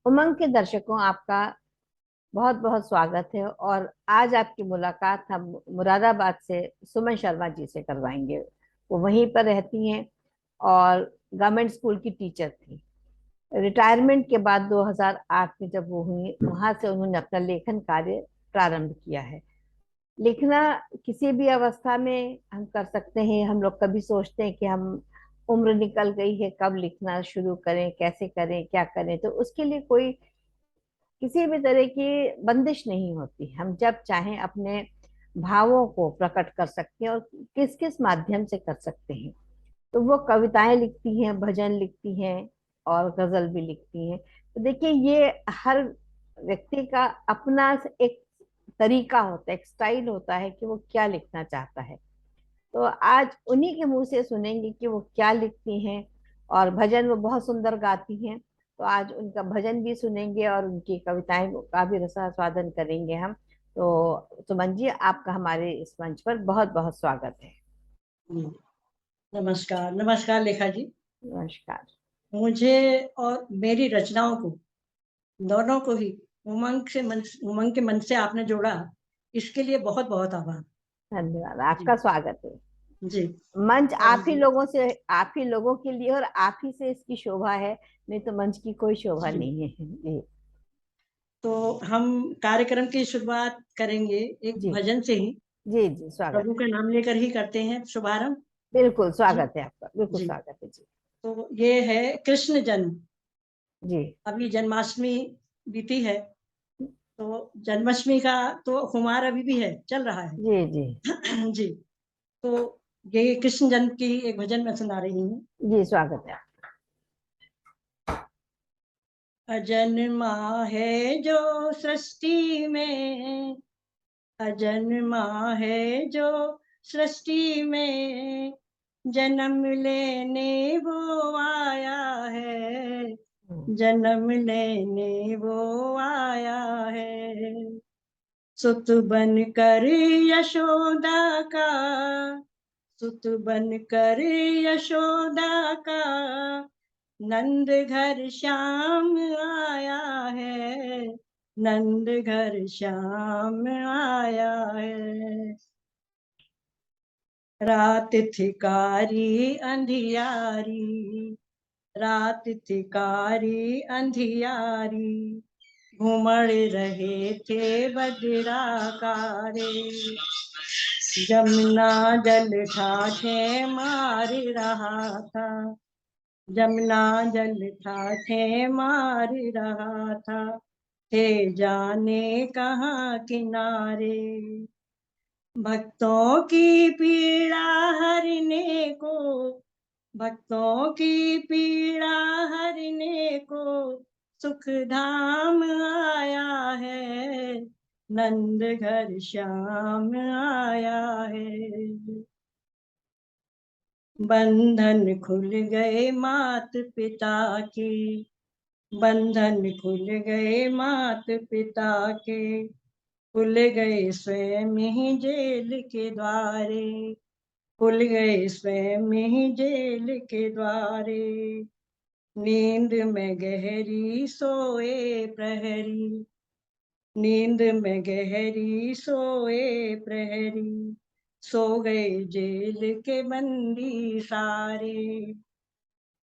उमंग के दर्शकों, आपका बहुत बहुत स्वागत है। और आज आपकी मुलाकात हम मुरादाबाद से सुमन शर्मा जी से करवाएंगे। वो वहीं पर रहती हैं और गवर्नमेंट स्कूल की टीचर थी। रिटायरमेंट के बाद 2008 में जब वो हुई, वहां से उन्होंने अपना लेखन कार्य प्रारंभ किया है। लिखना किसी भी अवस्था में हम कर सकते हैं। हम लोग कभी सोचते हैं कि हम उम्र निकल गई है, कब लिखना शुरू करें, कैसे करें, क्या करें, तो उसके लिए कोई किसी भी तरह की बंदिश नहीं होती। हम जब चाहें अपने भावों को प्रकट कर सकते हैं और किस किस माध्यम से कर सकते हैं। तो वो कविताएं लिखती हैं, भजन लिखती हैं और गजल भी लिखती हैं। तो देखिए, ये हर व्यक्ति का अपना एक तरीका होता है, एक स्टाइल होता है कि वो क्या लिखना चाहता है। तो आज उन्हीं के मुंह से सुनेंगे कि वो क्या लिखती हैं। और भजन वो बहुत सुंदर गाती हैं, तो आज उनका भजन भी सुनेंगे और उनकी कविताएं का भी रसास्वादन करेंगे हम। तो सुमन जी, आपका हमारे इस मंच पर बहुत बहुत स्वागत है। हम्म, नमस्कार नमस्कार लेखा जी। नमस्कार। मुझे और मेरी रचनाओं को दोनों को ही उमंग के मन से आपने जोड़ा, इसके लिए बहुत बहुत आभार। धन्यवाद, जी आपका स्वागत है। जी। मंच आप ही और लोगों से, आप ही लोगों के लिए, और आप ही से इसकी शोभा है। नहीं तो मंच की कोई शोभा जी, नहीं है जी। तो हम कार्यक्रम की शुरुआत करेंगे एक जी भजन से ही। जी जी, स्वागत प्रभु है। का नाम लेकर ही करते हैं शुभारंभ। बिल्कुल जी स्वागत है आपका, बिल्कुल जी। स्वागत है जी। तो ये है कृष्ण जन्म। जी अभी जन्माष्टमी बीती है, तो जन्माष्टमी का तो खुमार अभी भी है, चल रहा है। जी जी जी। तो ये कृष्ण जन्म की एक भजन मैं सुना रही हूँ। जी, स्वागत है। अजन्मा है जो सृष्टि में, अजन्मा है जो सृष्टि में, जन्म लेने वो आया है, जन्म लेने वो आया है। सुत बन कर यशोदा का, सुत बन कर यशोदा का, नंद घर श्याम आया है, नंद घर श्याम आया है। रात थी कारी अंधियारी, रात थी कारी अंधियारी, घूमड़ रहे थे बजरा कारे, जमुना जल ठाठे मार रहा था, जमुना जल ठाठे मार रहा था, थे जाने कहाँ किनारे। भक्तों की पीड़ा हरने को, भक्तों की पीड़ा हरने को, सुख धाम आया है, नंद घर श्याम आया है। बंधन खुल गए मात पिता के, बंधन खुल गए मात पिता के, खुल गए स्वयं ही जेल के द्वारे, खुल गए स्वयं ही जेल के द्वारे। नींद में गहरी सोए प्रहरी, नींद में गहरी सोए प्रहरी, सो गए जेल के बंदी सारे,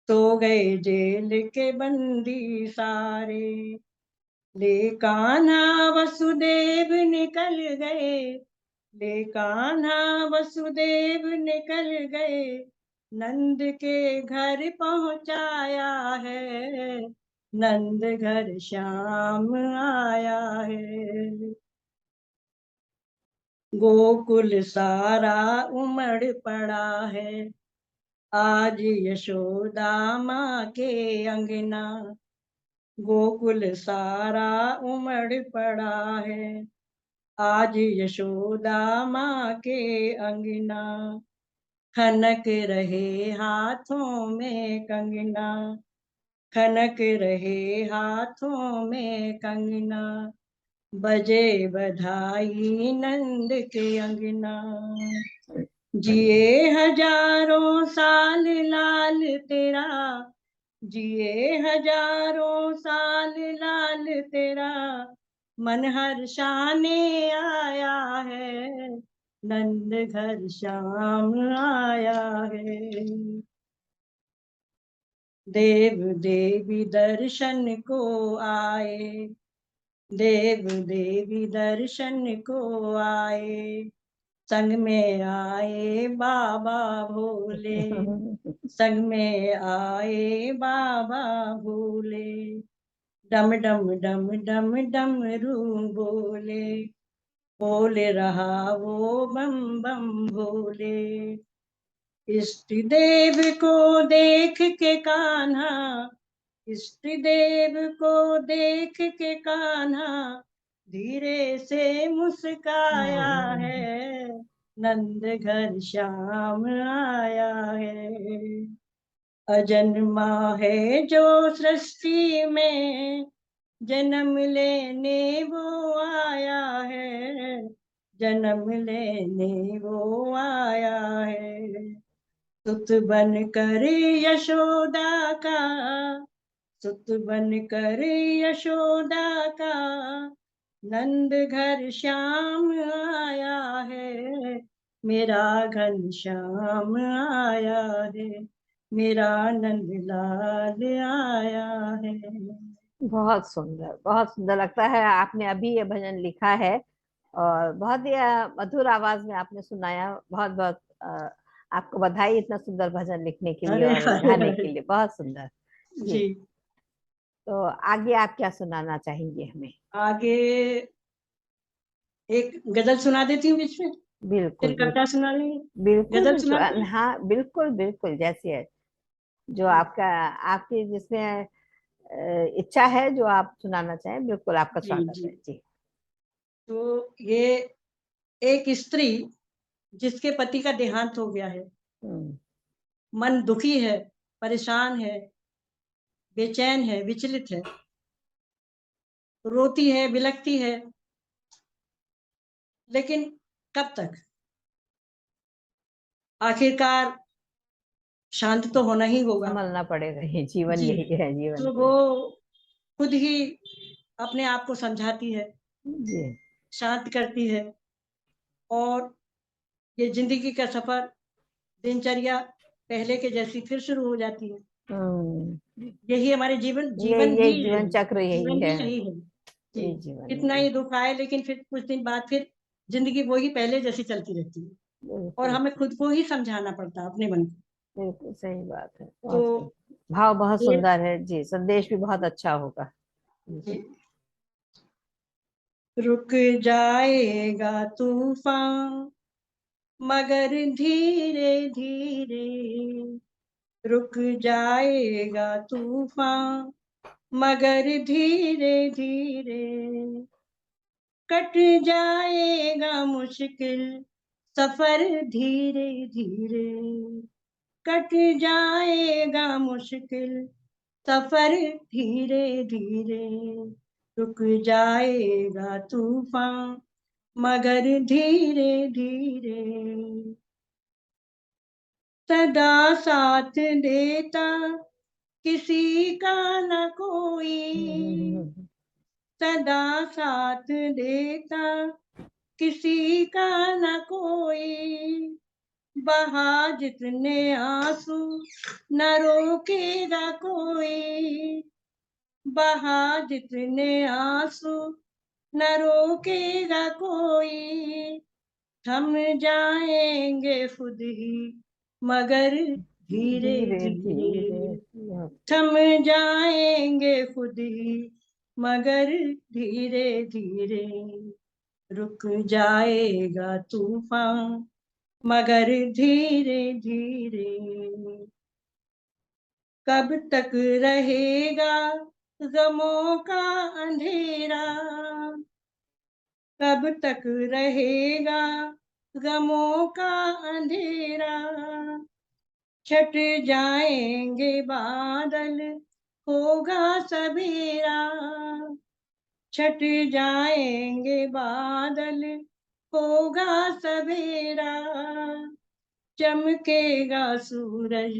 सो गए जेल के बंदी सारे। ले कान्हा वसुदेव निकल गए, ले कान्हा वसुदेव निकल गए, नंद के घर पहुंचाया है, नंद घर श्याम आया है। गोकुल सारा उमड़ पड़ा है, आज यशोदा माँ के अंगना, गोकुल सारा उमड़ पड़ा है, आज यशोदा माँ के अंगना। खनक रहे हाथों में कंगना, खनक रहे हाथों में कंगना, बजे बधाई नंद के अंगना। जिए हजारों साल लाल तेरा, जिए हजारों साल लाल तेरा मन हर्षाने आया है, नंद घर श्याम आया है। देव देवी दर्शन को आए, देव देवी दर्शन को आए, संग में आए बाबा भोले, संग में आए बाबा भोले। डम डम डम डम डमरू बोले, बोल रहा वो बम बम भोले। इष्ट देव को देख के कान्हा, इष्ट देव को देख के कान्हा, धीरे से मुस्काया है, नंद घर श्याम आया है। अजन्मा है जो सृष्टि में, जन्म लेने वो आया है, जन्म लेने वो आया है। सुत बन कर यशोदा का, सुत बन कर यशोदा का, नंद घर श्याम आया है, मेरा घन श्याम आया है, मेरा नंद लाल आया है। बहुत सुंदर लगता है। आपने अभी ये भजन लिखा है और बहुत ही मधुर आवाज में आपने सुनाया। बहुत बहुत आपको बधाई इतना सुंदर भजन लिखने के लिए अरे और अरे गाने के अरे लिए। बहुत सुंदर जी। जी। तो आगे आप क्या सुनाना चाहेंगे हमें? आगे एक गजल सुना देती हूँ बीच में, बिल्कुल फिर बिल्कुल। कविता सुना लेंगे। बिल्कुल गजल सुना बिल्कुल, दें? हाँ बिल्कुल बिल्कुल, जैसे है जो जी आपका, आपकी जिसमें इच्छा है जो आप सुनाना चाहें, बिल्कुल आपका जी स्वागत जी। है जी। तो ये एक स्त्री जिसके पति का देहांत हो गया है, हम्म। मन दुखी है, परेशान है, बेचैन है, विचलित है, रोती है, बिलखती है, लेकिन कब तक? आखिरकार शांत तो होना ही होगा। संभलना पड़ेगा, ये जीवन जी। यही है, जीवन तो की। वो खुद ही अपने आप को समझाती है, जी। शांत करती है, और ये जिंदगी का सफर, दिनचर्या पहले के जैसी फिर शुरू हो जाती है। हम्म। यही हमारे जीवन, जीवन ये ही जीवन यही, चक्र यही जीवन है। ही यही है। जी। ये जीवन कितना यही। ही दुख आए, लेकिन फिर कुछ दिन बाद फिर जिंदगी वही पहले जैसी चलती रहती है, और बिल्कुल हमें खुद को ही समझाना पड़ता है, अपने मन को। बिल्कुल सही बात है, तो बहुत सही। भाव बहुत ये सुंदर है जी, संदेश भी बहुत अच्छा होगा। जी। रुक जाएगा तूफान मगर धीरे धीरे, रुक जाएगा तूफान मगर धीरे धीरे, कट जाएगा मुश्किल सफर धीरे धीरे, कट जाएगा मुश्किल सफर धीरे धीरे, रुक जाएगा तूफान मगर धीरे धीरे, सदा साथ देता किसी का न कोई, हम्म। सदा साथ देता किसी का न कोई, बहा जितने आंसू न रोकेगा कोई, बहा जितने आंसू न रोकेगा कोई, थम जाएंगे खुद ही मगर धीरे धीरे धीरे। धीरे, थम जाएंगे खुद ही मगर धीरे धीरे, रुक जाएगा तूफान मगर धीरे धीरे, कब तक रहेगा गमों का अंधेरा, कब तक रहेगा गमों का अंधेरा, छट जाएंगे बादल होगा सवेरा, छट जाएंगे बादल होगा सवेरा, चमकेगा सूरज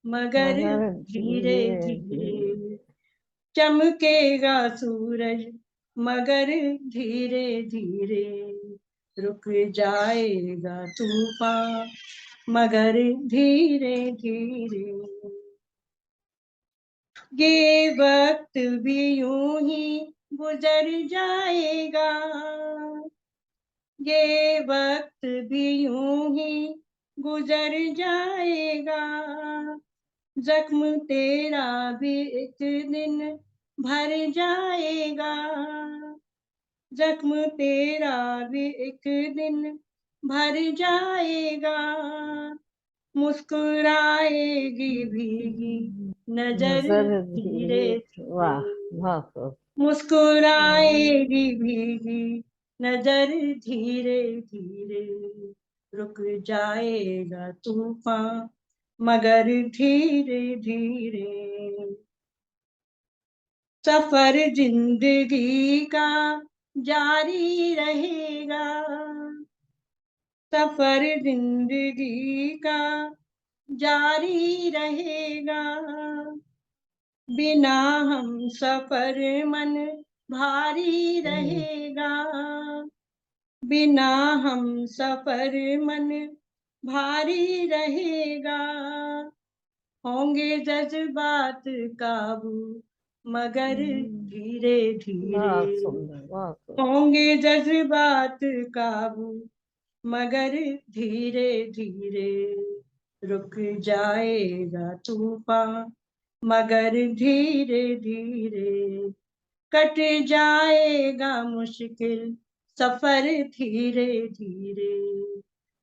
मगर मगर धीरे धीरे धीरे। धीरे चमकेगा सूरज, मगर धीरे धीरे रुक जाएगा तूफान, मगर धीरे धीरे। ये वक्त भी यूं ही गुजर जाएगा, ये वक्त भी यूं ही गुजर जाएगा, जख्म तेरा भी एक दिन भर जाएगा, जख्म तेरा भी एक दिन भर जाएगा, मुस्कुराएगी भीगी नजर नजर धीरे धीरे। वाह, धीरे, बहुत खूब। मुस्कुराएगी भीगी नजर धीरे धीरे, रुक जाएगा तूफान, मगर धीरे धीरे। सफर जिंदगी का जारी रहेगा, सफर जिंदगी का जारी रहेगा, बिना हम सफर मन भारी रहेगा, बिना हम सफर मन भारी रहेगा, होंगे जज्बात काबू, मगर धीरे धीरे, बहुत सुंदर, बहुत खूब। होंगे जज्बात काबू, मगर धीरे धीरे रुक जाएगा तूफान, मगर धीरे धीरे कट जाएगा मुश्किल सफर, धीरे धीरे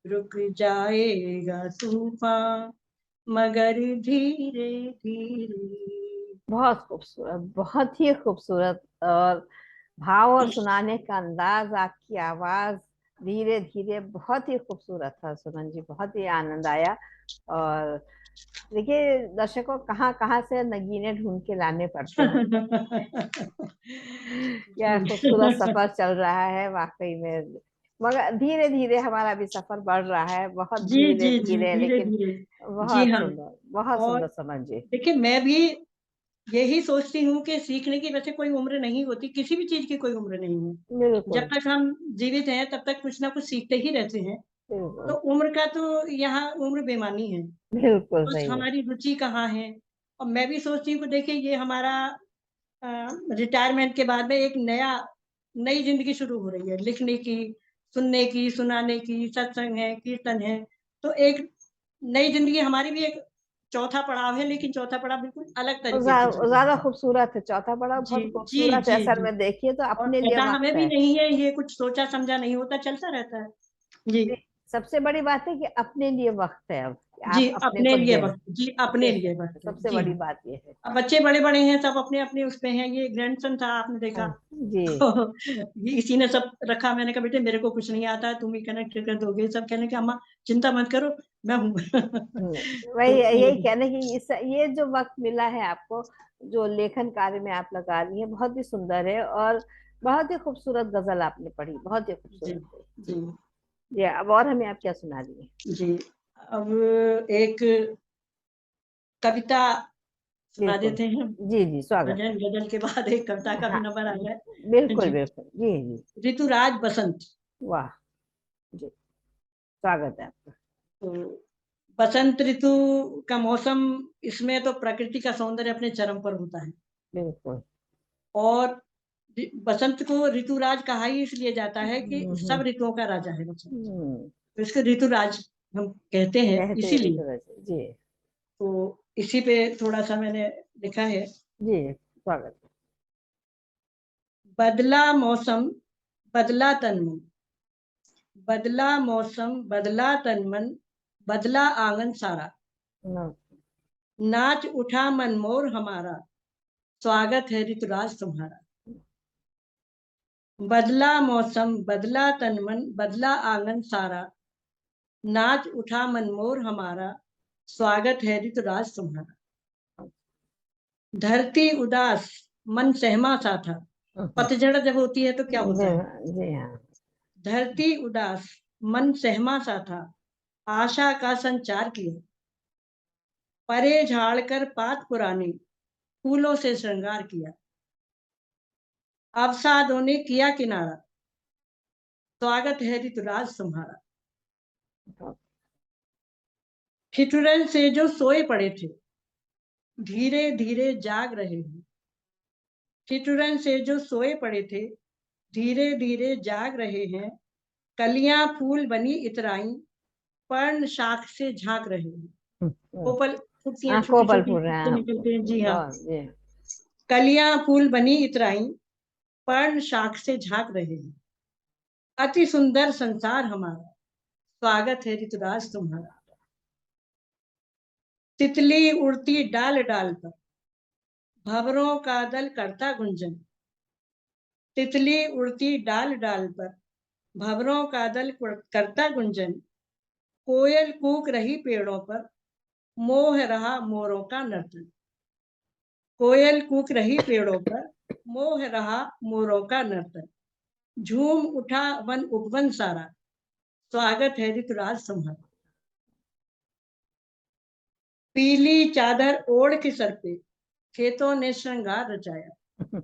रुक जाएगा तूफान, मगर धीरे धीरे। बहुत खूबसूरत, बहुत ही खूबसूरत। और भाव और सुनाने का अंदाज, आपकी आवाज धीरे धीरे, बहुत ही खूबसूरत था सुमन जी, बहुत ही आनंद आया। और देखिए दर्शकों, कहाँ कहाँ से नगीने ढूंढ के लाने पड़ते हैं। क्या खूबसूरत सफर चल रहा है वाकई में। मगर धीरे धीरे हमारा भी सफर बढ़ रहा है, बहुत जी धीरे जी जी, धीरे, धीरे लेकिन धीरे। जी बहुत हाँ। सुंदर, बहुत और सुंदर समझ जी। देखिए, मैं भी यही सोचती हूँ कि सीखने की वैसे कोई उम्र नहीं होती, किसी भी चीज़ की कोई उम्र नहीं है। जब बिल्कुल, तक हम जीवित हैं, तब तक कुछ ना कुछ सीखते ही रहते हैं। तो बिल्कुल, उम्र का तो यहाँ उम्र बेमानी है, बिल्कुल बस सही है। हमारी रुचि कहाँ है। और मैं भी सोचती हूँ कि देखिए, ये हमारा अ, रिटायरमेंट के बाद में एक नई ज़िंदगी शुरू हो रही है, लिखने की, सुनने की, सुनाने की, सत्संग है, कीर्तन है। तो एक नई ज़िंदगी हमारी भी एक चौथा पड़ाव है, लेकिन चौथा पड़ाव बिल्कुल अलग और तरीके से चल रहा ज्यादा है। खूबसूरत है चौथा पड़ाव, जी, बहुत जी, खूबसूरत है, जी, असल जी। में देखिए तो और अपने लिए ऐसा हमें वक्त भी है। नहीं है, ये कुछ सोचा-समझा नहीं होता, चलता रहता है। जी, सबसे बड़ी बात है कि अपने लिए वक्त है, अब कि जी, आप अपने अपने को लिए वक़्त, जी, अपने दे लिए सकते हैं। वक़्त है। सबसे जी बड़ी हाँ। बात ये है। अब बच्चे बड़े-बड़े हैं, सब अपने-अपने उस पे हैं। ये ग्रैंडसन था, आपने देखा। हाँ, जी। तो ये इसी ने सब रखा। मैंने कहा, "बेटे, मेरे को कुछ नहीं आता है, तुम ही कनेक्ट कर दोगे।" सब कहने कि, "अम्मा, चिंता मत करो, मैं हूँ।" वही तो यही कहने की, इस ये जो वक्त मिला है आपको, जो लेखन कार्य में आप लगा रही है, बहुत ही सुंदर है। और बहुत ही खूबसूरत गजल आपने पढ़ी, बहुत ही जी, खूबसूरत है जी, जी। जी, अब और हमें आप क्या सुना रही हैं? जी। अब एक कविता सुना बिल्कुल। देते हैं। जी जी, स्वागत है। भजन गज़ल के बाद एक कविता का भी हाँ, नंबर आ जाए। बिल्कुल जी, बिल्कुल, जी जी। ऋतुराज बसंत। वाह जी, स्वागत है आपका। तो बसंत ऋतु का मौसम, इसमें तो प्रकृति का सौंदर्य अपने चरम पर होता है। बिल्कुल। और बसंत को ऋतुराज कहा ही इसलिए जाता है कि सब हम्म। ऋतुओं का राजा है बसंत। हम्म, तो इसको ऋतुराज हम कहते हैं कहते हैं इसीलिए। ऋतुराज जी। तो इसी पे थोड़ा-सा मैंने लिखा है। जी, स्वागत है। बदला मौसम, बदला तन मन, बदला मौसम, बदला तन मन, बदला आंगन सारा, न- नाच उठा मन मोर हमारा, स्वागत है ऋतुराज तुम्हारा। बदला मौसम, बदला तन मन, बदला आंगन सारा, नाच उठा मन मोर हमारा, स्वागत है ऋतुराज तुम्हारा। धरती उदास, मन सहमा सा था। हम्म, पतझड़ जब होती है तो क्या होता है? जी हाँ। धरती उदास, मन सहमा सा था, आशा का संचार किया, परे झाड़ कर पात पुराने, फूलों से श्रृंगार किया। अवसादों ने किया किनारा, स्वागत है ऋतुराज तुम्हारा। ठिठुरन से जो सोए पड़े थे, धीरे धीरे जाग रहे हैं। ठिठुरन से जो सोए पड़े थे, धीरे धीरे जाग रहे हैं। कलियां फूल बनी इतराई, पर्ण शाख से झांक रहे हैं। कोपल फुटियां छोटी कोपल छोटी फूल रहे हैं निकलते हैं। जी हाँ। जी। कलियां फूल बनी इतराई, पर्ण शाख से झांक रहे हैं। अति सुंदर संसार हमारा, स्वागत है ऋतुराज तुम्हारा। तितली उड़ती डाल डाल पर, भंवरों का दल करता गुंजन। तितली उड़ती डाल डाल पर, भंवरों का दल करता गुंजन। कोयल कूक रही पेड़ों पर, मोह रहा मोरों का नर्तन। कोयल कूक रही पेड़ों पर, मोह रहा मोरों का नर्तन। झूम उठा वन उपवन सारा, स्वागत है ऋतुराज तुम्हारा। पीली चादर ओढ़ के सर पे, खेतों ने श्रृंगार रचाया।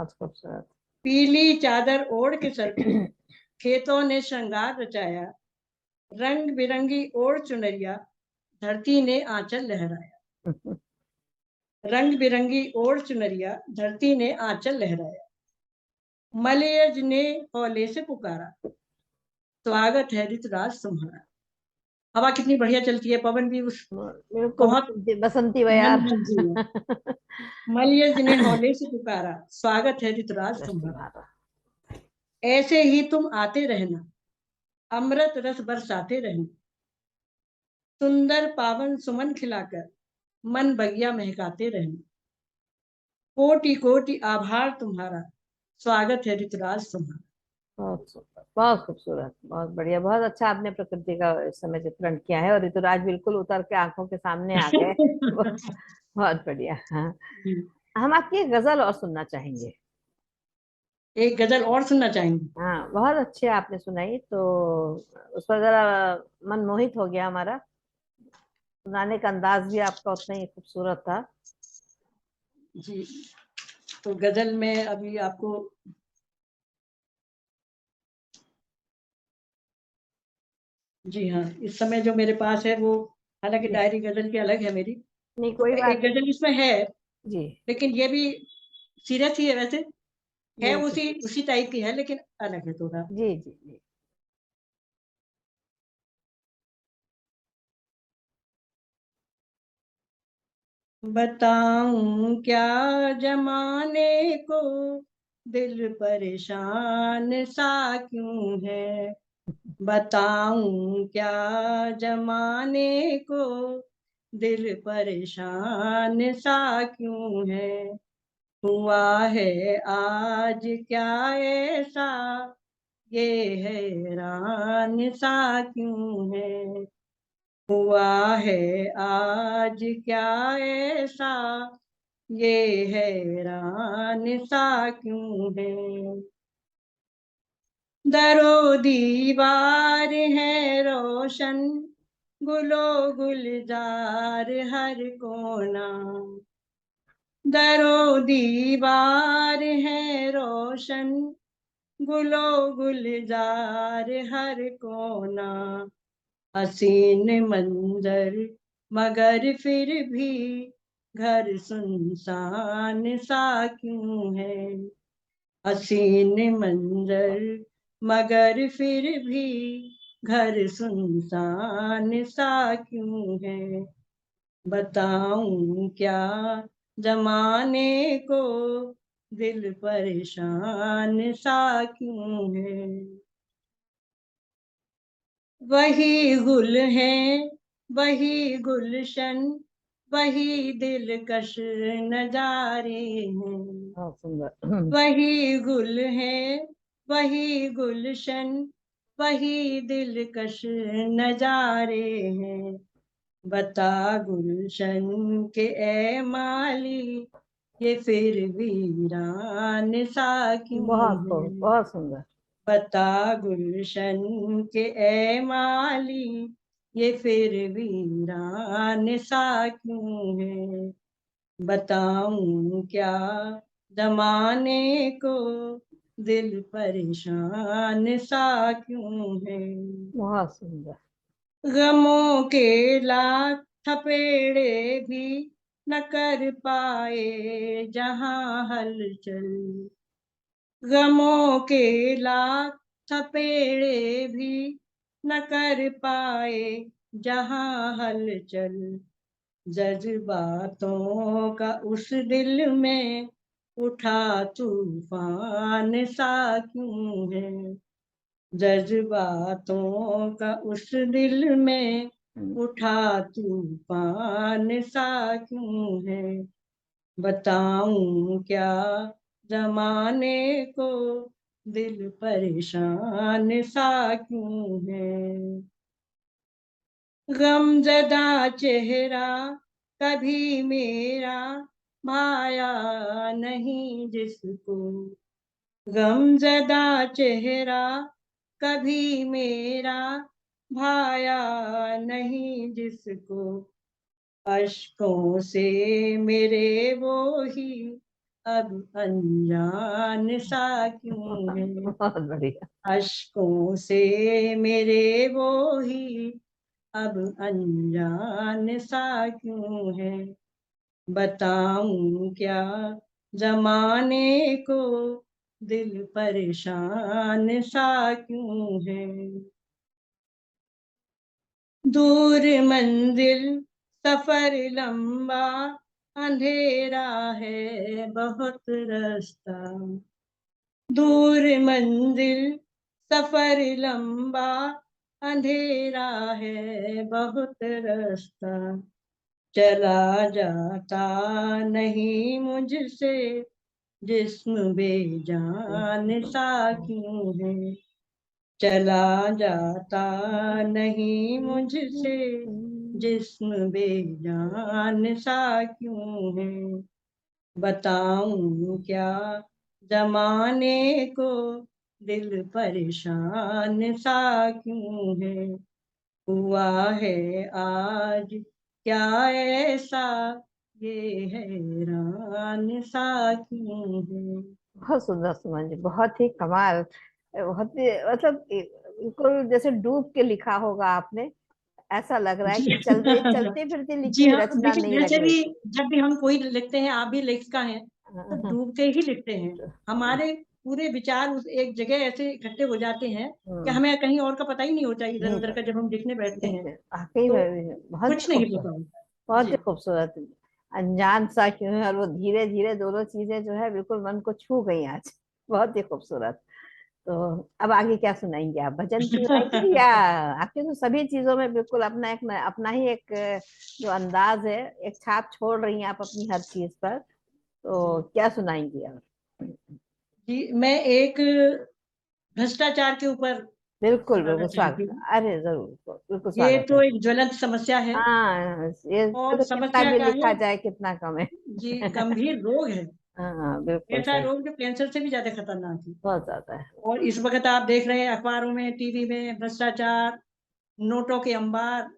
खूबसूरत। पीली चादर ओढ़ के सर पे, खेतों ने श्रृंगार रचाया। रंग बिरंगी ओढ़ चुनरिया, धरती ने आंचल लहराया। रंग बिरंगी ओढ़ चुनरिया, धरती ने आंचल लहराया। मलयज ने हौले से पुकारा, स्वागत है ऋतुराज तुम्हारा। हवा कितनी बढ़िया चलती है, पवन भी उस बिल्कुल बहुत बसंती मन बयार। मंजिल है। मलयज ने हौले से पुकारा, स्वागत है ऋतुराज तुम्हारा। ऐसे ही तुम आते रहना, अमृत रस बरसाते रहना। सुंदर पावन सुमन खिलाकर, मन बगिया महकाते रहना। कोटि कोटि आभार तुम्हारा, स्वागत है ऋतुराज तुम्हारा। बहुत सुंदर, बहुत खूबसूरत, बहुत बढ़िया, बहुत अच्छा आपने प्रकृति का इस समय चित्रण किया है और ऋतुराज बिल्कुल उतर के आंखों के सामने आ गए। बहुत बढ़िया। हाँ, हम आपकी एक गजल और सुनना चाहेंगे। एक गजल और सुनना चाहेंगे। हाँ, बहुत अच्छी आपने सुनाई, तो उस पर जरा मन मोहित हो गया हमारा। सुनाने का अंदाज भी आपका उतना ही खूबसूरत था। जी, तो गजल में अभी आपको, जी हाँ, इस समय जो मेरे पास है वो, हालांकि जी, डायरी गजल की अलग है मेरी, नहीं तो कोई एक बात नहीं। गजल इसमें है, जी लेकिन ये भी सीरियस ही है वैसे, है जी उसी उसी टाइप की है, लेकिन अलग है थोड़ा। जी जी जी। बताऊं क्या जमाने को, दिल परेशान सा क्यों है। बताऊं क्या जमाने को, दिल परेशान सा क्यों है। हुआ है आज क्या ऐसा, ये हैरान सा क्यों है। हुआ है आज क्या ऐसा, ये हैरान सा क्यों है। दरो दीवार है रोशन, गुलो गुलजार हर कोना। दरो दीवार है रोशन, गुलो गुलजार हर कोना। हसीन मंजर मगर फिर भी, घर सुनसान सा क्यों है। हसीन मंजर मगर फिर भी, घर सुनसान सा क्यों है। बताऊं क्या जमाने को, दिल परेशान सा क्यों है। वही गुल है, वही गुलशन, वही दिलकश नजारे हैं। बहुत सुंदर। वही गुल है, वही गुलशन, वही दिलकश नजारे हैं। बता गुलशन के ए माली, ये फिर वीरान सा क्यों बहुत खूब, है। बहुत सुंदर। बता गुलशन के ए माली, ये फिर वीरान सा क्यों है, बताऊं क्या जमाने को, दिल परेशान सा क्यों है। बहुत सुंदर। गमों के लाख थपेड़े भी न कर पाए जहां हलचल, गमों के लाख थपेड़े भी न कर पाए जहां हलचल, जज्बातों का उस दिल में उठा तूफान सा क्यों है, जज्बातों का उस दिल में उठा तूफान सा क्यों है, बताऊं क्या जमाने को, दिल परेशान सा क्यों है। गमज़दा चेहरा कभी मेरा भाया नहीं जिसको, गमज़दा चेहरा कभी मेरा भाया नहीं जिसको, अश्कों से मेरे वो ही अब अनजान सा क्यों है, बहुत बढ़िया। अश्कों से मेरे वो ही अब अनजान सा क्यों है, बताऊं क्या जमाने को, दिल परेशान सा क्यों है। दूर मंजिल सफर लंबा, अंधेरा है बहुत रास्ता, दूर मंजिल सफर लंबा, अंधेरा है बहुत रास्ता, चला जाता नहीं मुझसे जिस्म बेजान सा क्यों है, चला जाता नहीं मुझसे जिस्म बेजान सा क्यों है, बताऊं क्या जमाने को, दिल परेशान सा क्यों है, हुआ है आज क्या ऐसा, ये हैरान सा क्यों है। बहुत सुंदर सुमन जी, बहुत ही कमाल। बहुत ही मतलब बिल्कुल जैसे डूब के लिखा होगा आपने। ऐसा लग रहा है जी कि चलते फिरते लिखी जी हुई हाँ, रचना देखिए नहीं लग वैसे रही। भी जब भी हम कोई लिखते हैं, आप भी लेखिका हैं, तो डूब के ही लिखते हैं। हमारे पूरे विचार उस एक जगह ऐसे इकट्ठे हो जाते हैं कि हम्म, हमें कहीं और का पता ही नहीं होता नहीं इधर-उधर का, पता। जब हम लिखने बैठते हैं, वाकई तो में बहुत ही कुछ नहीं खूबसूरत। पता होता है। बहुत ही जी। खूबसूरत। अनजान सा क्यों है, और वो धीरे धीरे दोनों चीजें जो है बिल्कुल मन को छू गई आज। बहुत ही खूबसूरत। तो अब आगे क्या सुनाएंगे आप, भजन सुनाएंगे या? आपके तो सभी चीजों में बिल्कुल अपना एक अपना ही एक जो अंदाज है, एक छाप छोड़ रही हैं आप अपनी हर चीज पर। तो जी, क्या सुनाएंगी आप? जी, मैं एक भ्रष्टाचार के ऊपर बिल्कुल सुनाना बिल्कुल चाहती स्वागत। हूँ। अरे जरूर, बिल्कुल ये स्वागत है। तो एक ज्वलंत समस्या है, हाँ, ये इस पे और तो कितना समस्या भी क्या लिखा है, जाए कितना कम है। जी, गंभीर रोग है। हाँ बिल्कुल ऐसा सही। रोग जो कैंसर से भी ज़्यादा खतरनाक है। बहुत ज्यादा है। और इस वक़्त आप देख रहे हैं अखबारों में, टीवी में भ्रष्टाचार, नोटों के अंबार,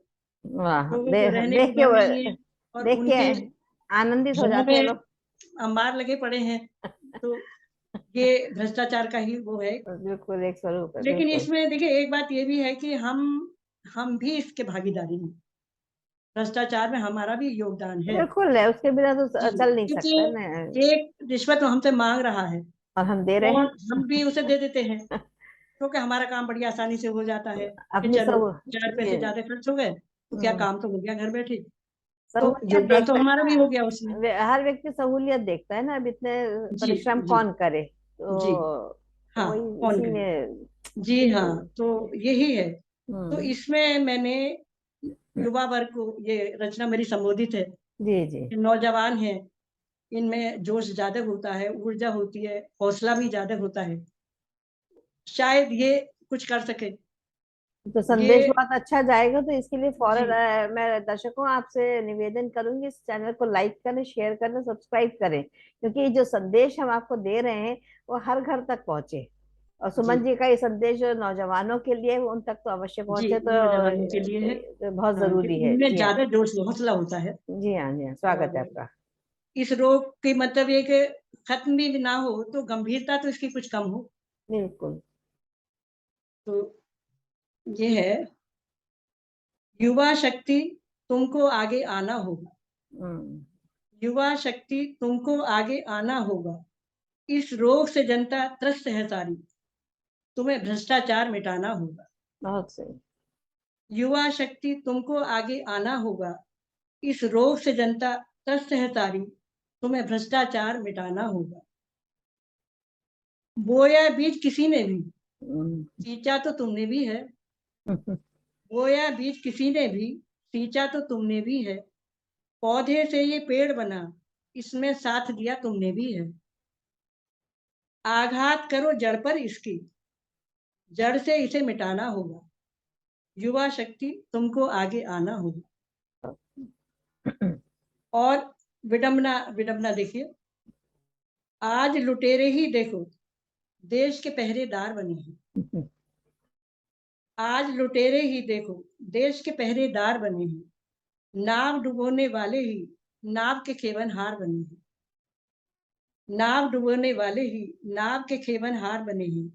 वाह, लोगों को रहने को घर नहीं है, और देख के उनके आनंदित हो घरों जाते हैं में लोग। अंबार लगे पड़े हैं। तो ये भ्रष्टाचार का ही वो है। बिल्कुल एक स्वरूप है, लेकिन बिल्कुल। इसमें देखिए एक बात ये भी है कि हम भी इसके भागीदारी हैं। भ्रष्टाचार में हमारा भी योगदान है। बिल्कुल है, उसके बिना तो जी, चल नहीं सकता क्योंकि ना। एक रिश्वत वो हमसे माँग रहा है, और हम दे रहे और हैं। हम भी उसे दे देते हैं, क्योंकि हमारा काम बड़ी आसानी से हो जाता है कि अपनी चलो सब 4 पैसे ये ज़्यादा खर्च हो गए, तो क्या काम तो हो गया घर बैठे। तो सहूलियत योगदान तो देखता हमारा है भी हो गया उसमें। ना। हर व्यक्ति सहूलियत देखता है ना, अब इतने जी, परिश्रम जी, कौन करे। जी। तो हाँ, वही कौन इसी करे? में। जी हाँ, बिल्कुल। तो यही है। तो हम्म। इसमें मैंने युवा वर्ग को, ये रचना मेरी संबोधित है, जी जी। कि नौजवान हैं, इनमें जोश ज़्यादा होता है, ऊर्जा होती है, हौसला भी ज़्यादा होता है। शायद ये कुछ कर सकें। तो संदेश ये बहुत अच्छा जाएगा, तो इसके लिए जी, फौरन मैं दर्शकों आपसे निवेदन करूंगी, इस चैनल को लाइक करें, शेयर करें, सब्सक्राइब करें, क्योंकि जो संदेश हम आपको दे रहे हैं वो हर घर तक पहुंचे। और जी सुमन जी का ये संदेश जो नौजवानों के लिए है, उन तक तो अवश्य जी, पहुंचे, नौजवानों के लिए है। तो बहुत हाँ, कि जरूरी है। उनमें जी हाँ, ज्यादा जोश हौसला होता है। जी हाँ, जी हाँ, स्वागत है और आपका। इस रोग की मतलब ये कि खत्म भी ना हो तो गंभीरता तो इसकी कुछ कम हो। बिल्कुल। तो ये है, युवा शक्ति तुमको आगे आना होगा। हम्म। युवा शक्ति तुमको आगे आना होगा। इस रोग से जनता त्रस्त है सारी, तुम्हें भ्रष्टाचार मिटाना होगा। बहुत सही। युवा शक्ति तुमको आगे आना होगा। इस रोग से जनता त्रस्त है सारी, तुम्हें भ्रष्टाचार मिटाना होगा। बोया बीज किसी ने भी, हम्म। सींचा तो तुमने भी है। बोया बीज किसी ने भी, सींचा तो तुमने भी है। पौधे से ये पेड़ बना, इसमें साथ दिया तुमने भी है। आघात करो जड़ पर इसकी, जड़ से इसे मिटाना होगा। युवा शक्ति तुमको आगे आना होगा। और विडंबना विडंबना देखिए, आज लुटेरे ही देखो देश के पहरेदार बने हैं। आज लुटेरे ही देखो देश के पहरेदार बने हैं। नाव डुबोने वाले ही नाव के खेवनहार बने हैं। नाव डुबोने वाले ही नाव के खेवनहार बने हैं।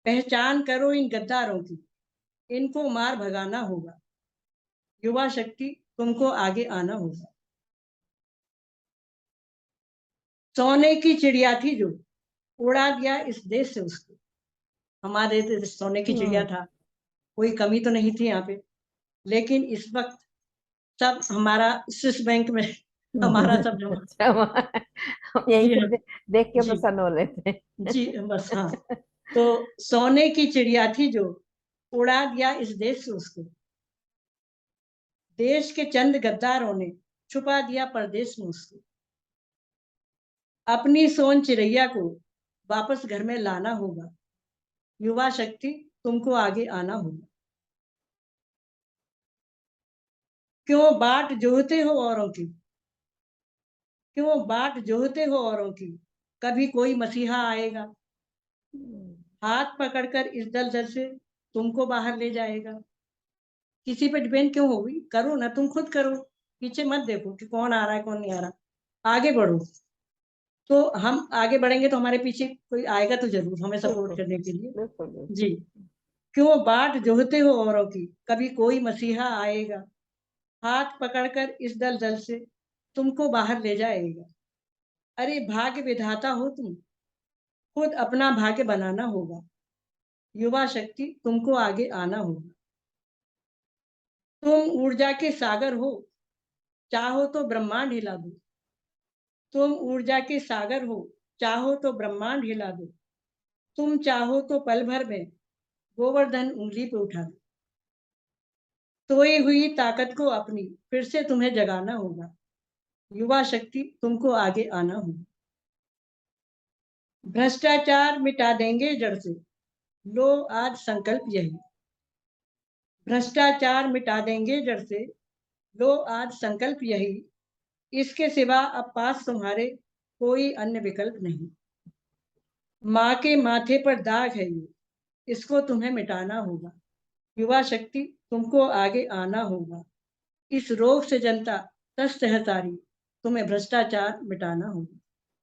पहचान करो इन गद्दारों की, इनको मार भगाना होगा। युवा शक्ति तुमको आगे आना होगा। सोने की चिड़िया थी जो, उड़ा दिया इस देश से उसको। हमारे देश सोने की चिड़िया हम्म। था, कोई कमी तो नहीं थी यहाँ पे। लेकिन इस वक्त सब हमारा स्विस बैंक में हमारा सब जमा। अच्छा, हम यहीं जी से हाँ, देख के जी प्रसन्न हो लेते हैं। जी, बस हाँ। तो सोने की चिड़िया थी जो, उड़ा दिया इस देश से उसको। देश के चंद गद्दारों ने छुपा दिया परदेश में उसको। अपनी सोन चिड़ैया को वापस घर में लाना होगा। युवा शक्ति तुमको आगे आना होगा। क्यों बाट जोहते हो औरों की, क्यों बाट जोहते हो औरों की, कभी कोई मसीहा आएगा। हाथ पकड़कर इस दलदल से तुमको बाहर ले जाएगा। किसी पे डिपेंड क्यों होगी, करो ना, तुम खुद करो। पीछे मत देखो कि कौन आ रहा है कौन नहीं आ रहा, आगे बढ़ो। तो हम आगे बढ़ेंगे तो हमारे पीछे कोई आएगा तो जरूर हमें सपोर्ट बिल्कुल, करने के लिए। बिल्कुल, बिल्कुल। जी। क्यों बाट जोहते हो औरों की, कभी कोई मसीहा आएगा। हाथ पकड़कर इस दलदल से तुमको बाहर ले जाएगा। अरे भाग्य विधाता हो तुम, खुद अपना भाग्य बनाना होगा। युवा शक्ति तुमको आगे आना होगा। तुम ऊर्जा के सागर हो, चाहो तो ब्रह्मांड हिला दो। तुम ऊर्जा के सागर हो, चाहो तो ब्रह्मांड हिला दो। तुम चाहो तो पल भर में गोवर्धन उंगली पे उठा दो। सोई हुई ताकत को अपनी फिर से तुम्हें जगाना होगा। युवा शक्ति तुमको आगे आना होगा। भ्रष्टाचार मिटा देंगे जड़ से, लो आज संकल्प यही। भ्रष्टाचार मिटा देंगे जड़ से, लो आज संकल्प यही। इसके सिवा अब पास तुम्हारे कोई अन्य विकल्प नहीं। माँ के माथे पर दाग है ये, इसको तुम्हें मिटाना होगा। युवा शक्ति तुमको आगे आना होगा। इस रोग से जनता त्रस्त है सारी, तुम्हें भ्रष्टाचार मिटाना होगा।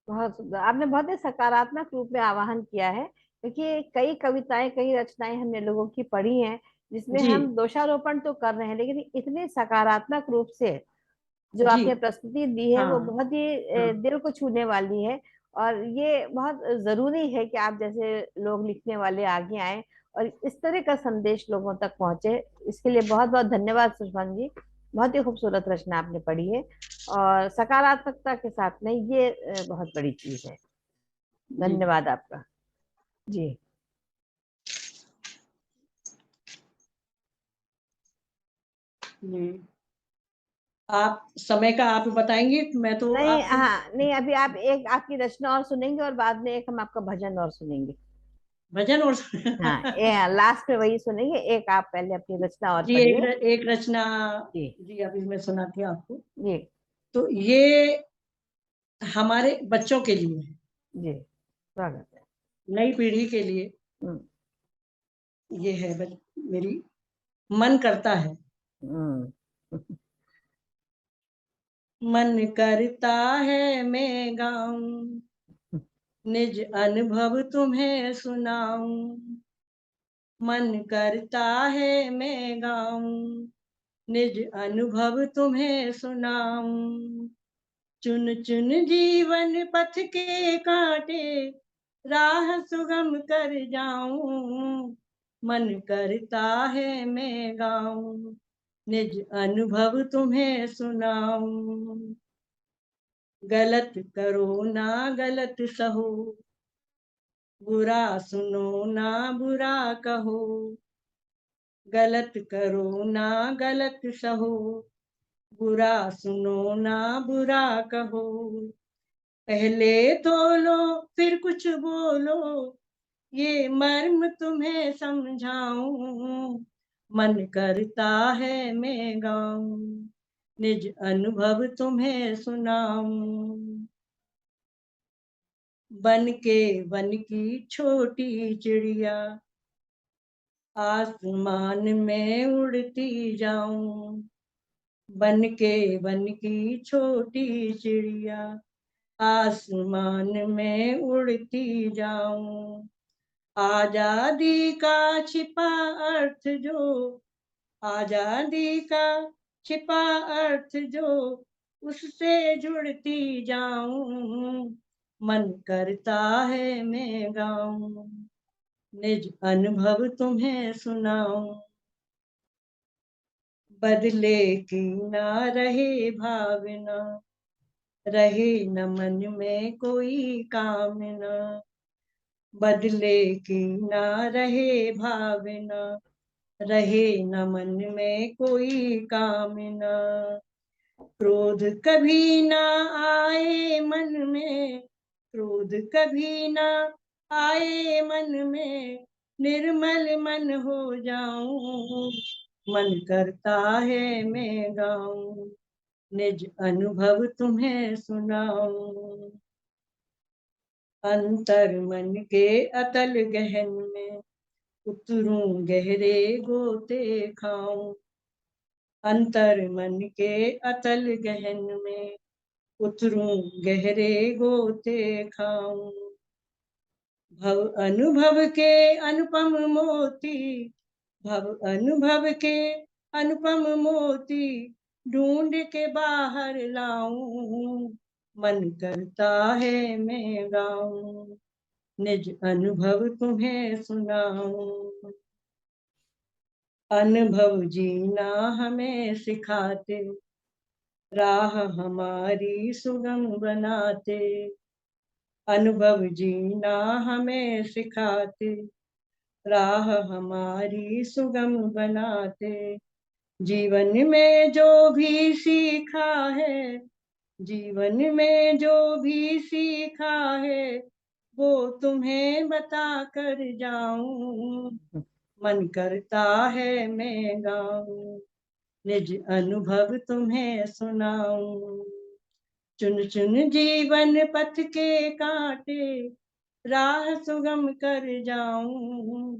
बहुत सुंदर, आपने बहुत ही सकारात्मक रूप में आवाहन किया है, क्योंकि कई कविताएं, कई रचनाएं हमने लोगों की पढ़ी हैं जिसमें जी हम दोषारोपण तो कर रहे हैं, लेकिन इतने सकारात्मक रूप से जो जी, आपने प्रस्तुति दी है वो हाँ बहुत ही हाँ दिल को छूने वाली है। और ये बहुत जरूरी है कि आप जैसे लोग लिखने वाले आगे आए और इस तरह का संदेश लोगों तक पहुंचे। इसके लिए बहुत बहुत धन्यवाद सुषमान जी। बहुत ही खूबसूरत रचना आपने पढ़ी है, और सकारात्मकता के साथ में ये बहुत बड़ी चीज है। जी धन्यवाद आपका। जी। जी। आप समय का आप बताएंगे, मैं तो नहीं, आप। हाँ, नहीं, अभी आप एक आपकी रचना और सुनेंगे और बाद में एक हम आपका भजन और सुनेंगे। भजन और हाँ, ये लास्ट में वही सुनेंगे। एक आप पहले अपनी रचना और जी, पढ़िए। एक रचना। जी। जी, अभी मैं सुनाती हूँ आपको। जी। तो ये हमारे बच्चों के लिए है, जी, स्वागत है। नई पीढ़ी के लिए। हम्म, ये है मेरी मन करता है। हम्म, मन करता है मैं गाऊं, निज अनुभव तुम्हें सुनाऊं। मन करता है मैं गाऊं, निज अनुभव तुम्हें सुनाऊं। चुन चुन जीवन पथ के कांटे, राह सुगम कर जाऊं। मन करता है मैं गाऊं, निज अनुभव तुम्हें सुनाऊं। गलत करो ना गलत सहो, बुरा सुनो ना बुरा कहो। गलत करो ना गलत सहो, बुरा सुनो ना बुरा कहो। पहले तोलो फिर कुछ बोलो, ये मर्म तुम्हें समझाऊं। मन करता है मैं गाऊं, निज अनुभव तुम्हें सुनाऊं। बन के वन की छोटी चिड़िया, आसमान में उड़ती जाऊं। बन के वन की छोटी चिड़िया, आसमान में उड़ती जाऊं। आजादी का छिपा अर्थ जो, आजादी का छिपा अर्थ जो, उससे जुड़ती जाऊं। मन करता है मैं गाऊं, निज अनुभव तुम्हें सुनाऊं। बदले की ना रहे भावना, रहे न मन में कोई कामना। बदले की ना रहे भावना, रहे न मन में कोई कामना। क्रोध कभी ना आए मन में, क्रोध कभी ना आए मन में। निर्मल मन हो जाऊं, मन करता है मैं गाऊं, निज अनुभव तुम्हें सुनाऊं। अंतर मन के अतल गहन में, उतरूं गहरे गोते खाऊं। अंतर मन के अतल गहन में, उतरूं गहरे गोते खाऊं। भव अनुभव के अनुपम मोती, भव अनुभव के अनुपम मोती, ढूंढ के बाहर लाऊं। मन करता है मैं गाऊं, निज अनुभव तुम्हें सुनाऊं। अनुभव जीना हमें सिखाते, राह हमारी सुगम बनाते। अनुभव जीना हमें सिखाते, राह हमारी सुगम बनाते। जीवन में जो भी सीखा है, जीवन में जो भी सीखा है, वो तुम्हें बता कर जाऊं। मन करता है मैं गाऊं, निज अनुभव तुम्हें सुनाऊं। चुन चुन जीवन पथ के कांटे, राह सुगम कर जाऊं।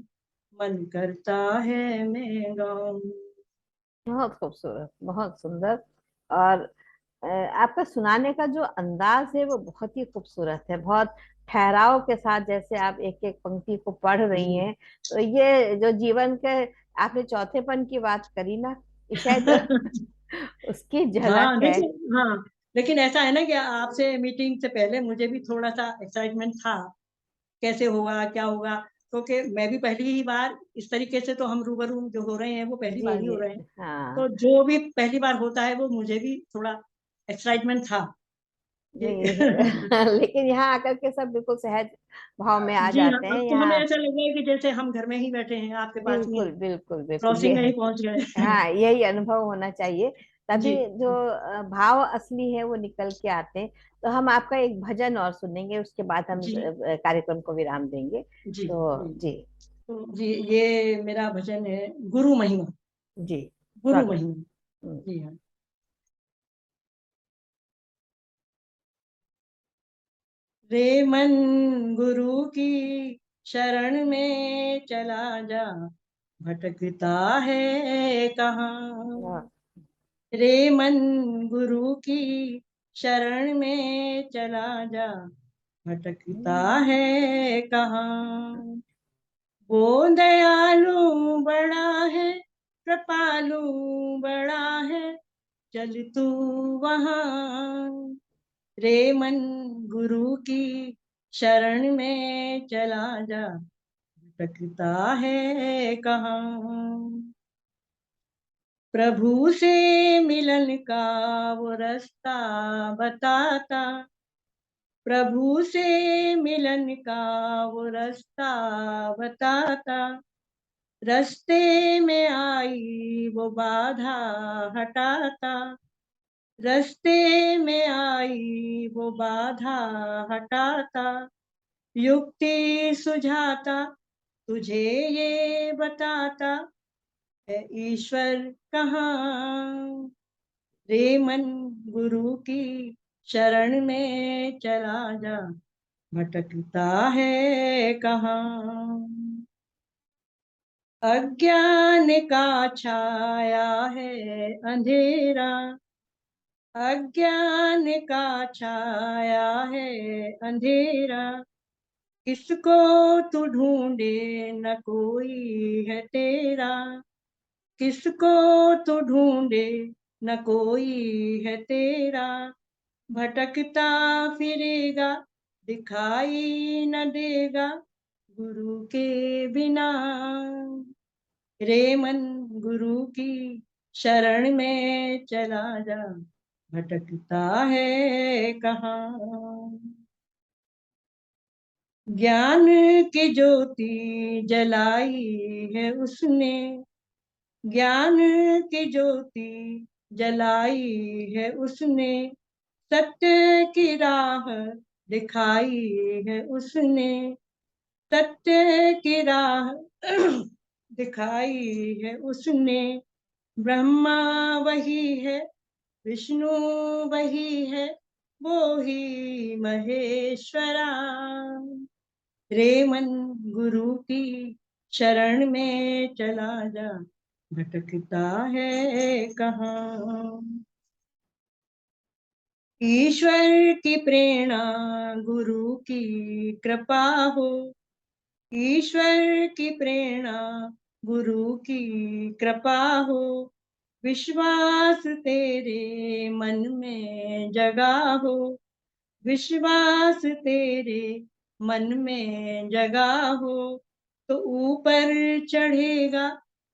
मन करता है मैं गाऊं। बहुत खूबसूरत, बहुत सुंदर। और आपका सुनाने का जो अंदाज है वो बहुत ही खूबसूरत है, बहुत ठहराव के साथ जैसे आप एक एक पंक्ति को पढ़ रही जी। हैं। तो ये जो जीवन के आपने चौथेपन की बात करी ना, ये शायद उसकी झलक हाँ है। लेकिन, हाँ लेकिन ऐसा है ना कि आपसे मीटिंग से पहले मुझे भी थोड़ा सा एक्साइटमेंट था, कैसे होगा क्या होगा, क्योंकि मैं भी पहली ही बार इस तरीके से, तो हम रूबरू जो हो रहे हैं वो पहली जी बार ही जी। हो रहे हैं। तो हाँ। जो भी पहली बार होता है वो मुझे भी थोड़ा एक्साइटमेंट था कि नहीं लेकिन यहाँ आकर के सब बिल्कुल सहज भाव में आ जी हाँ, जाते हैं अब तो हमें यहाँ। ऐसा लग रहा है कि जैसे हम घर में ही बैठे हैं, आपके पास ही बिल्कुल हैं, बिल्कुल बिल्कुल, ये क्रॉसिंग में ही पहुंच गए। हाँ, यही अनुभव होना चाहिए। तभी जी जो भाव असली है वो निकल के आते हैं। तो हम आपका एक भजन और सुनेंगे, उसके बाद हम जी कार्यक्रम को विराम देंगे। जी तो जी। जी। तो जी, ये मेरा भजन है, गुरु महिमा। जी। गुरु स्वागत। महिमा। हम्म। जी हाँ। रे मन गुरु की शरण में चला जा, भटकता है कहाँ। रे मन गुरु की शरण में चला जा, भटकता है कहाँ। वो दयालु बड़ा है, कृपालु बड़ा है, चल तू वहाँ। रे मन गुरु की शरण में चला जा, भटकता है कहाँ। प्रभु से मिलन का वो रास्ता बताता, प्रभु से मिलन का वो रास्ता बताता। रास्ते में आई वो बाधा हटाता, रास्ते में आई वो बाधा हटाता। युक्ति सुझाता, तुझे ये बताता, है ईश्वर कहाँ। रे मन गुरु की शरण में चला जा, भटकता है कहाँ। अज्ञान का छाया है अंधेरा, अज्ञान का छाया है अंधेरा। किसको तू ढूंढे न कोई है तेरा, किसको तू ढूंढे न कोई है तेरा। भटकता फिरेगा, दिखाई न देगा, गुरु के बिना। रे मन गुरु की शरण में चला जा, भटकता है कहाँ। ज्ञान की ज्योति जलाई है उसने, ज्ञान की ज्योति जलाई है उसने। सत्य की राह दिखाई है उसने, सत्य की राह दिखाई है उसने। ब्रह्मा वही है, विष्णु वही है, वो ही महेश्वरा। रे मन गुरु की शरण में चला जा, भटकता है कहाँ। ईश्वर की प्रेरणा गुरु की कृपा हो, ईश्वर की प्रेरणा गुरु की कृपा हो। विश्वास तेरे मन में जगा हो, विश्वास तेरे मन में जगा हो, तो ऊपर चढ़ेगा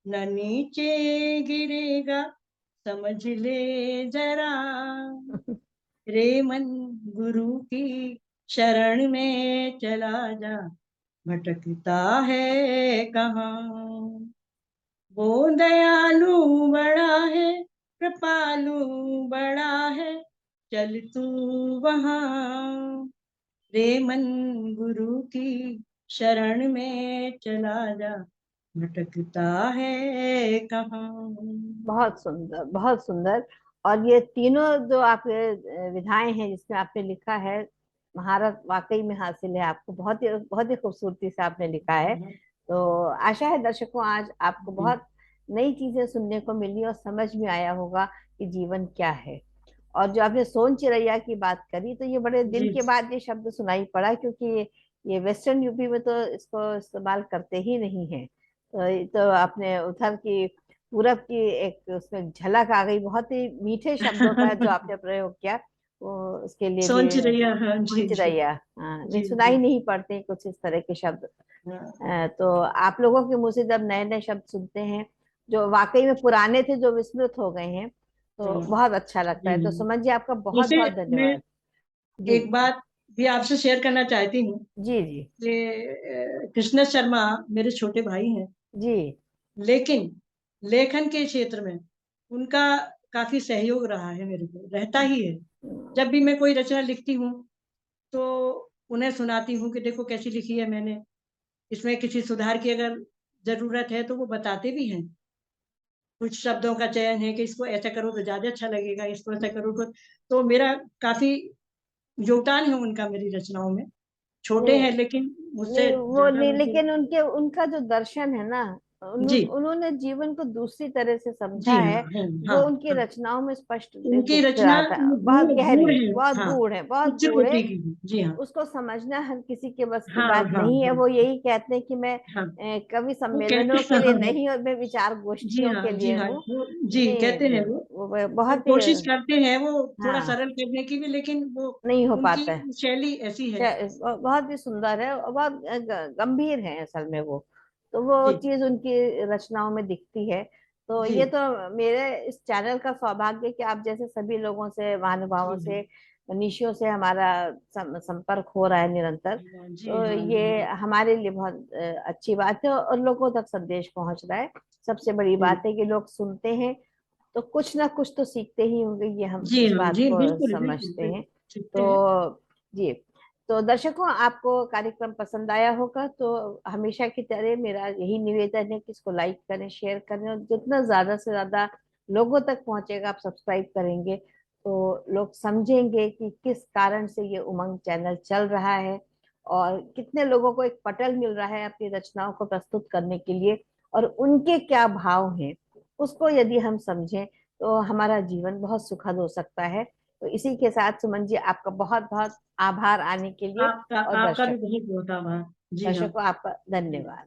न नीचे गिरेगा, समझ ले जरा। रे मन गुरु की शरण में चला जा, भटकता है कहाँ। वो दयालु बड़ा है, कृपालु बड़ा है, चल तू वहाँ। रे मन गुरु की शरण में चला जा, भटकता है कहाँ। बहुत सुंदर, बहुत सुंदर। और ये तीनों जो आपके विधाएं हैं जिसमें आपने लिखा है, महारत वाकई में हासिल है आपको। बहुत ही खूबसूरती से आपने लिखा है। तो आशा है दर्शकों आज आपको बहुत नई चीजें सुनने को मिली और समझ में आया होगा कि जीवन क्या है। और जो आपने सोन चिरैया की बात करी, तो ये बड़े दिन जी के बाद ये शब्द सुनाई पड़ा, क्योंकि ये वेस्टर्न यूपी में तो इसको इस्तेमाल करते ही नहीं है। तो आपने उधर की पूरब की एक उसमें झलक आ गई, बहुत ही मीठे शब्दों का जो आपने प्रयोग किया, वो उसके लिए भी सोन चिड़ैया, हाँ सोन जी जी चिरैया। हाँ, नहीं जी सुनाई जी। नहीं पड़ते कुछ इस तरह के शब्द। हाँ तो आप लोगों के मुंह से जब नए नए शब्द सुनते हैं जो वाकई में पुराने थे, जो विस्मृत हो गए हैं, तो हाँ, बहुत अच्छा लगता है। जी तो जी। सुमन जी आपका बहुत मुझे बहुत मैं धन्यवाद। जी एक बात भी आपसे शेयर करना चाहती हूँ। जी जी ये कृष्ण शर्मा मेरे छोटे भाई हैं, जी। लेकिन लेखन के क्षेत्र में उनका काफी सहयोग रहा है, मेरे को रहता ही है। जब भी मैं कोई रचना लिखती हूँ तो उन्हें सुनाती हूँ कि देखो कैसी लिखी है मैंने, इसमें किसी सुधार की अगर जरूरत है तो वो बताते भी हैं। कुछ शब्दों का चयन है कि इसको ऐसा करो तो ज्यादा अच्छा लगेगा, इसको ऐसा करो तो मेरा काफी योगदान है उनका मेरी रचनाओं में। छोटे ये हैं लेकिन मुझसे नहीं वो ज्यादा नहीं, उनकी। लेकिन उनके उनका जो दर्शन है ना, जी उन्होंने जीवन को दूसरी तरह से समझा जी है। हाँ हाँ वो हाँ उनकी हाँ। रचनाओं में स्पष्ट उनकी दिख रचना रहा था। बहुत गूढ़ गूढ़ गहरी, है। बहुत हाँ, गूढ़ है, बहुत उच्च गूढ़ है। कोटि की। जी हाँ उसको समझना हर किसी के बस की हाँ बात हाँ नहीं है। हाँ वो यही कहते हैं कि मैं हाँ। कवि वो कहते सम्मेलनों के हैं, लिए हाँ, हाँ, नहीं, और मैं विचार जी गोष्ठियों हाँ के जी लिए हाँ, हूँ। वो जी नहीं, कहते हैं वो वो बहुत ही, कोशिश करते हैं वो थोड़ा हाँ, सरल करने की भी, लेकिन वो नहीं हो उनकी पाता है। शैली ऐसी है। बहुत ही सुंदर है और बहुत गंभीर है असल में वो। तो वो जी चीज उनकी रचनाओं में दिखती है। तो जी ये तो मेरे इस चैनल का सौभाग्य कि आप जैसे सभी लोगों से, महानुभावों जी से, मनीषियों से हमारा संपर्क हो रहा है निरंतर। हाँ जी तो हाँ जी ये हाँ हमारे लिए बहुत अच्छी बात है और लोगों तक संदेश पहुंच रहा है। सबसे बड़ी जी बात है कि लोग सुनते हैं तो कुछ ना कुछ तो सीखते ही होंगे, ये हम जी इस हाँ बात जी, को बिल्कुल बिल्कुल समझते बिल्कुल हैं। सीखते हैं। तो जी, तो दर्शकों, आपको कार्यक्रम पसंद आया होगा तो हमेशा की तरह मेरा यही निवेदन है कि इसको लाइक करें, शेयर करें, और जितना ज्यादा से ज्यादा लोगों तक पहुंचेगा, आप सब्सक्राइब करेंगे तो लोग समझेंगे कि किस कारण से ये उमंग चैनल चल रहा है और कितने लोगों को एक पटल मिल रहा है अपनी रचनाओं को प्रस्तुत करने के लिए, और उनके क्या भाव हैं उसको यदि हम समझें तो हमारा जीवन बहुत सुखद हो सकता है। तो इसी के साथ सुमन जी, आपका बहुत बहुत आभार आने के लिए। आपका और आपका भी बहुत बहुत आभार। जी हाँ दर्शकों, आपका जी। धन्यवाद।